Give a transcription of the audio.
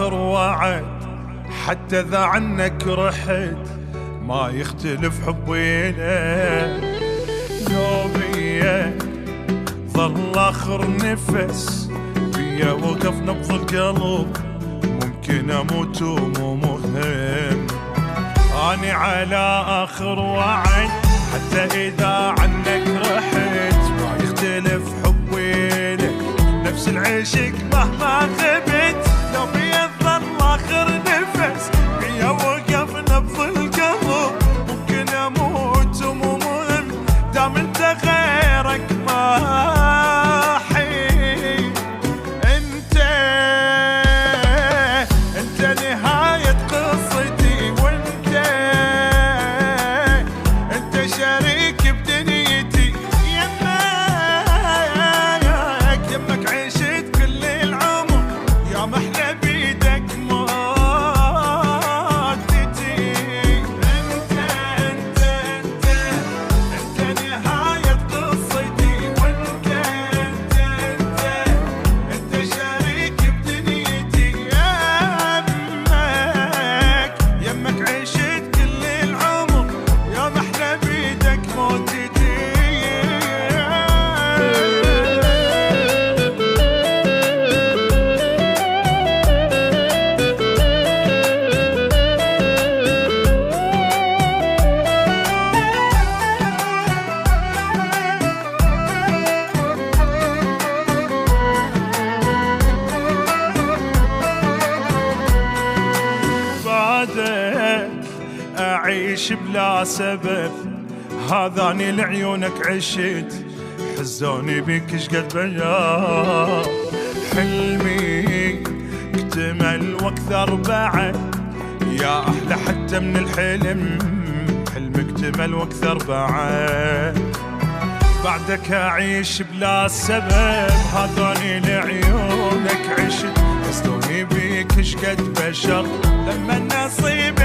آخر وعد، حتى ذا عنك رحت ما يختلف حبي لك. لو بيا ظل آخر نفس بيا وقف نبض القلب، ممكن أموت ومو مهم. أنا على آخر وعد، حتى إذا عنك رحت ما يختلف حبي لك. نفس العشق مهما غبت، لو بيا ظل آخر نفس بيا وقف نبض القلب، ممكن أموت ومو مهم. دام انت غيرك ما حي، انت نهاية قصتي، وانت شريك بدنيتي. يمك عشت كل العمر، يا محلى بيدك مودتي. انت نهاية قصتي، وانت شريك بدنيتي. يمك عشت كل العمر، يا محلى بيدك موتتي. بعدك أعيش بلا سبب، هذاني لعيونك عشت، حزوني بيك شقد بيا. حلمي اكتمل واكثر بعد، يا احلى حتى من الحلم. حلمي اكتمل واكثر بعد، بعدك اعيش بلا سبب، هذاني لعيونك عشت، حزوني بيك شقد بشر. لما النصيب